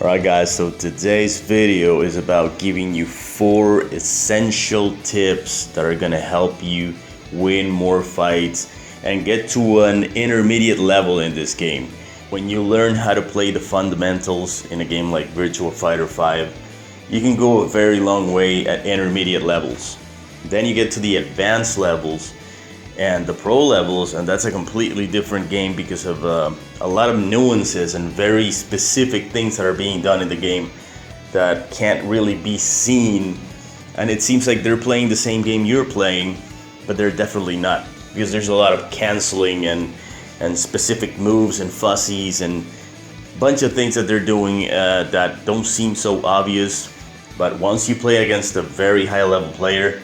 Alright guys, so today's video is about giving you 4 essential tips that are gonna help you win more fights and get to an intermediate level in this game. When you learn how to play the fundamentals in a game like Virtua Fighter 5, you can go a very long way at intermediate levels. Then you get to the advanced levels and the pro levels, and that's a completely different game because of a lot of nuances and very specific things that are being done in the game that can't really be seen. And it seems like they're playing the same game you're playing, but they're definitely not, because there's a lot of canceling and specific moves and fuzzies and a bunch of things that they're doing that don't seem so obvious. But once you play against a very high level player,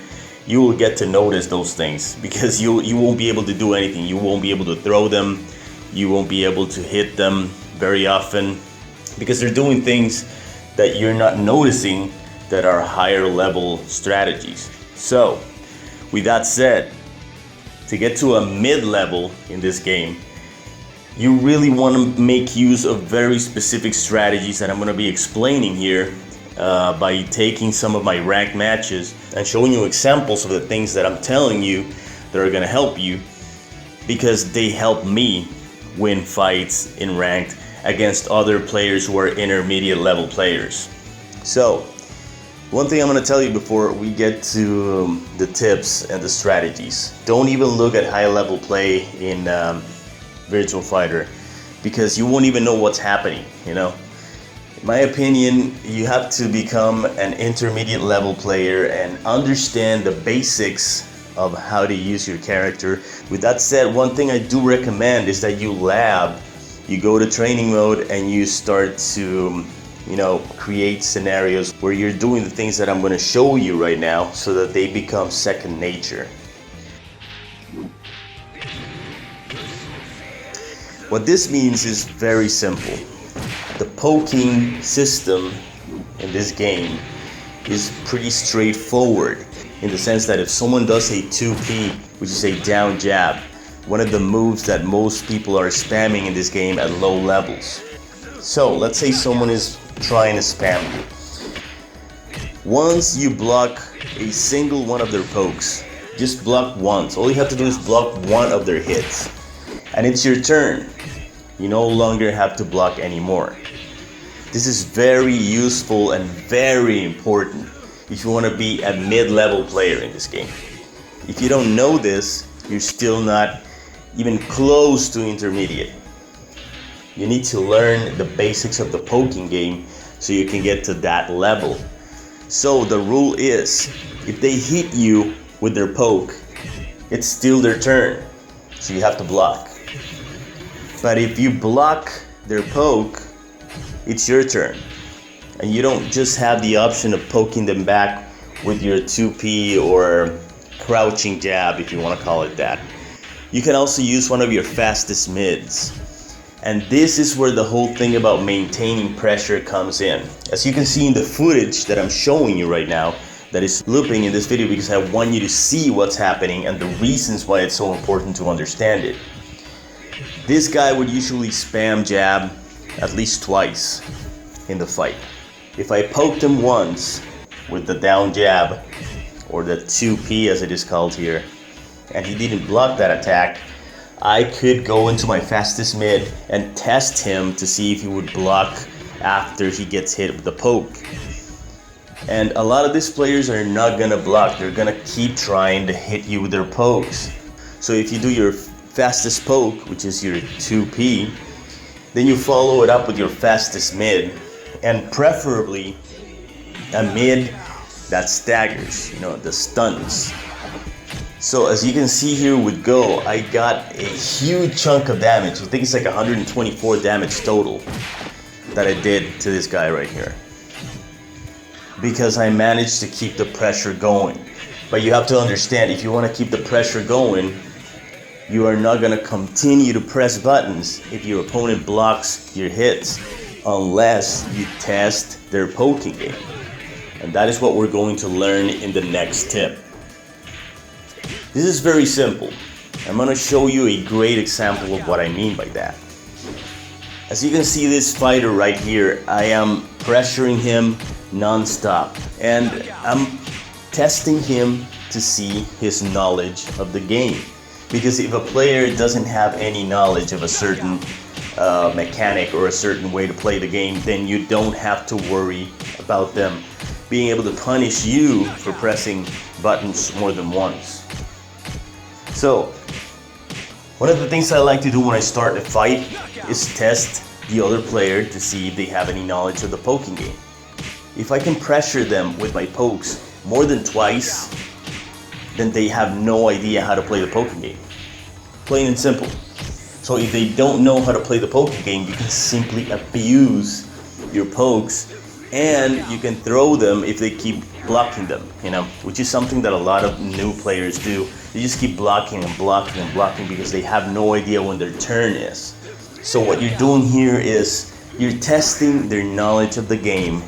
you will get to notice those things, because you won't be able to do anything. You won't be able to throw them, you won't be able to hit them very often, because they're doing things that you're not noticing that are higher level strategies. So with that said, to get to a mid-level in this game, you really want to make use of very specific strategies that I'm going to be explaining here by taking some of my ranked matches and showing you examples of the things that I'm telling you that are going to help you, because they help me win fights in ranked against other players who are intermediate level players. So one thing I'm going to tell you before we get to the tips and the strategies: don't even look at high level play in Virtua Fighter, because you won't even know what's happening, you know. In my opinion, you have to become an intermediate level player and understand the basics of how to use your character. With that said, one thing I do recommend is that you lab, you go to training mode and you start to, create scenarios where you're doing the things that I'm going to show you right now, so that they become second nature. What this means is very simple. The poking system in this game is pretty straightforward, in the sense that if someone does a 2P, which is a down jab, one of the moves that most people are spamming in this game at low levels. So let's say someone is trying to spam you. Once you block a single one of their pokes, just block once. All you have to do is block one of their hits, and it's your turn. You no longer have to block anymore. This is very useful and very important if you want to be a mid-level player in this game. If you don't know this, you're still not even close to intermediate. You need to learn the basics of the poking game so you can get to that level. So the rule is, if they hit you with their poke, it's still their turn, so you have to block. But if you block their poke, it's your turn. And you don't just have the option of poking them back with your 2P or crouching jab, if you want to call it that. You can also use one of your fastest mids. And this is where the whole thing about maintaining pressure comes in. As you can see in the footage that I'm showing you right now, that is looping in this video, because I want you to see what's happening and the reasons why it's so important to understand it. This guy would usually spam jab at least twice in the fight. If I poked him once with the down jab, or the 2P as it is called here, and he didn't block that attack, I could go into my fastest mid and test him to see if he would block after he gets hit with the poke. And a lot of these players are not gonna block. They're gonna keep trying to hit you with their pokes. So if you do your fastest poke, which is your 2P, then you follow it up with your fastest mid, and preferably a mid that staggers, the stuns. So as you can see here with Go, I got a huge chunk of damage. I think it's like 124 damage total that I did to this guy right here, because I managed to keep the pressure going. But you have to understand, if you want to keep the pressure going, you are not going to continue to press buttons if your opponent blocks your hits, unless you test their poking game. And that is what we're going to learn in the next tip. This is very simple. I'm going to show you a great example of what I mean by that. As you can see, this fighter right here, I am pressuring him non-stop, and I'm testing him to see his knowledge of the game. Because if a player doesn't have any knowledge of a certain mechanic or a certain way to play the game, then you don't have to worry about them being able to punish you for pressing buttons more than once. So, one of the things I like to do when I start a fight is test the other player to see if they have any knowledge of the poking game. If I can pressure them with my pokes more than twice, then they have no idea how to play the poking game. Plain and simple. So if they don't know how to play the poking game, you can simply abuse your pokes, and you can throw them if they keep blocking them, which is something that a lot of new players do. They just keep blocking and blocking and blocking because they have no idea when their turn is. So what you're doing here is you're testing their knowledge of the game,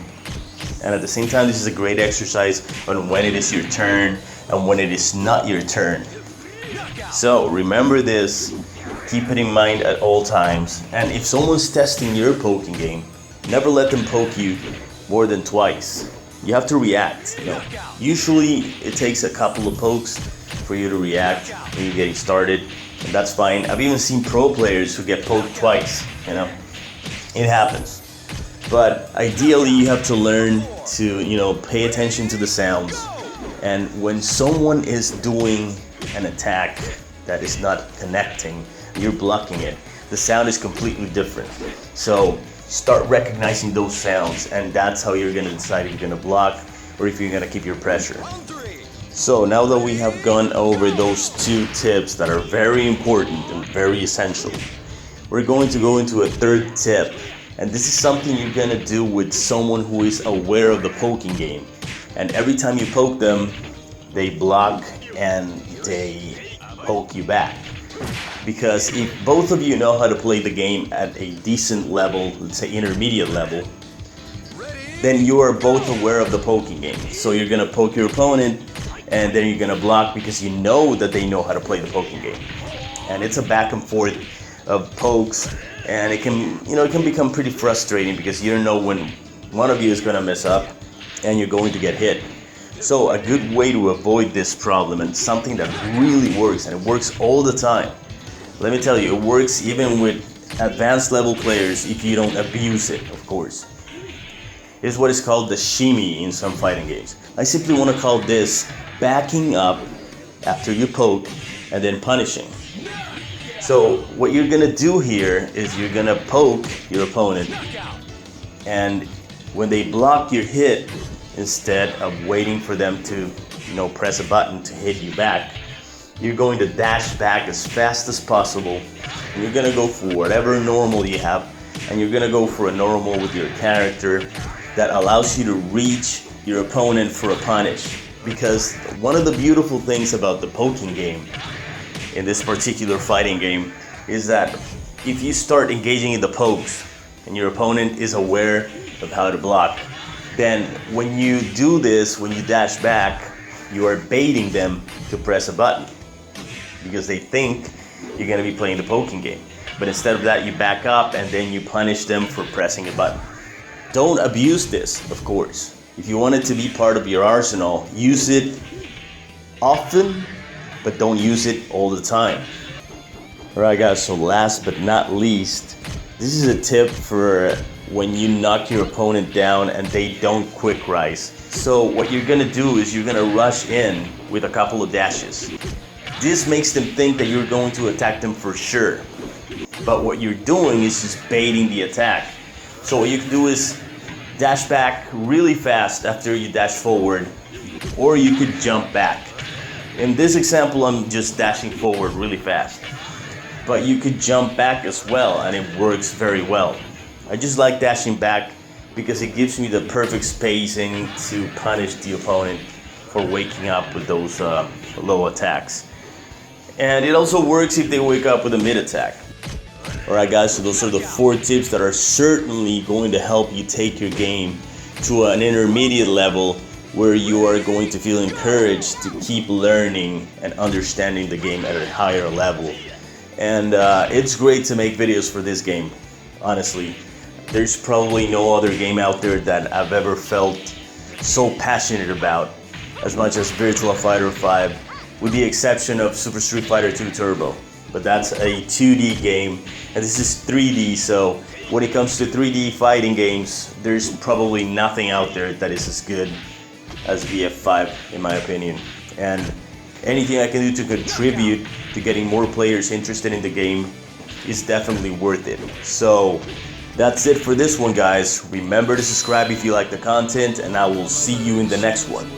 and at the same time, this is a great exercise on when it is your turn and when it is not your turn. So remember this, keep it in mind at all times, and if someone's testing your poking game, never let them poke you more than twice. You have to react. Usually it takes a couple of pokes for you to react when you're getting started, and that's fine. I've even seen pro players who get poked twice, it happens. But ideally you have to learn to, pay attention to the sounds, and when someone is doing an attack that is not connecting, you're blocking it, the sound is completely different. So start recognizing those sounds, and that's how you're gonna decide if you're gonna block or if you're gonna keep your pressure. So now that we have gone over those two tips that are very important and very essential, we're going to go into a third tip, and this is something you're gonna do with someone who is aware of the poking game. And every time you poke them, they block and they poke you back. Because if both of you know how to play the game at a decent level, let's say intermediate level, then you are both aware of the poking game. So you're gonna poke your opponent, and then you're gonna block because you know that they know how to play the poking game. And it's a back and forth of pokes, and it can become pretty frustrating because you don't know when one of you is gonna mess up and you're going to get hit. So a good way to avoid this problem, and something that really works, and it works all the time, let me tell you, it works even with advanced level players if you don't abuse it, of course, is what is called the shimmy in some fighting games. I simply want to call this backing up after you poke and then punishing. So what you're gonna do here is you're gonna poke your opponent, and when they block your hit, instead of waiting for them to press a button to hit you back, you're going to dash back as fast as possible, and you're gonna go for whatever normal you have, and you're gonna go for a normal with your character that allows you to reach your opponent for a punish. Because one of the beautiful things about the poking game in this particular fighting game is that if you start engaging in the pokes and your opponent is aware of how to block, then when you do this, when you dash back, you are baiting them to press a button because they think you're gonna be playing the poking game. But instead of that, you back up and then you punish them for pressing a button. Don't abuse this, of course. If you want it to be part of your arsenal, use it often, but don't use it all the time. Alright guys, so last but not least, this is a tip for when you knock your opponent down and they don't quick rise. So what you're gonna do is you're gonna rush in with a couple of dashes. This makes them think that you're going to attack them for sure. But what you're doing is just baiting the attack. So what you can do is dash back really fast after you dash forward, or you could jump back. In this example, I'm just dashing forward really fast. But you could jump back as well, and it works very well. I just like dashing back because it gives me the perfect spacing to punish the opponent for waking up with those low attacks. And it also works if they wake up with a mid attack. Alright guys, so those are the 4 tips that are certainly going to help you take your game to an intermediate level where you are going to feel encouraged to keep learning and understanding the game at a higher level. And it's great to make videos for this game. honestly. There's probably no other game out there that I've ever felt so passionate about as much as Virtua Fighter 5, with the exception of Super Street Fighter 2 Turbo. But that's a 2D game, and this is 3D, so when it comes to 3D fighting games, there's probably nothing out there that is as good as VF5, in my opinion. And anything I can do to contribute to getting more players interested in the game is definitely worth it. So that's it for this one, guys. Remember to subscribe if you like the content, and I will see you in the next one.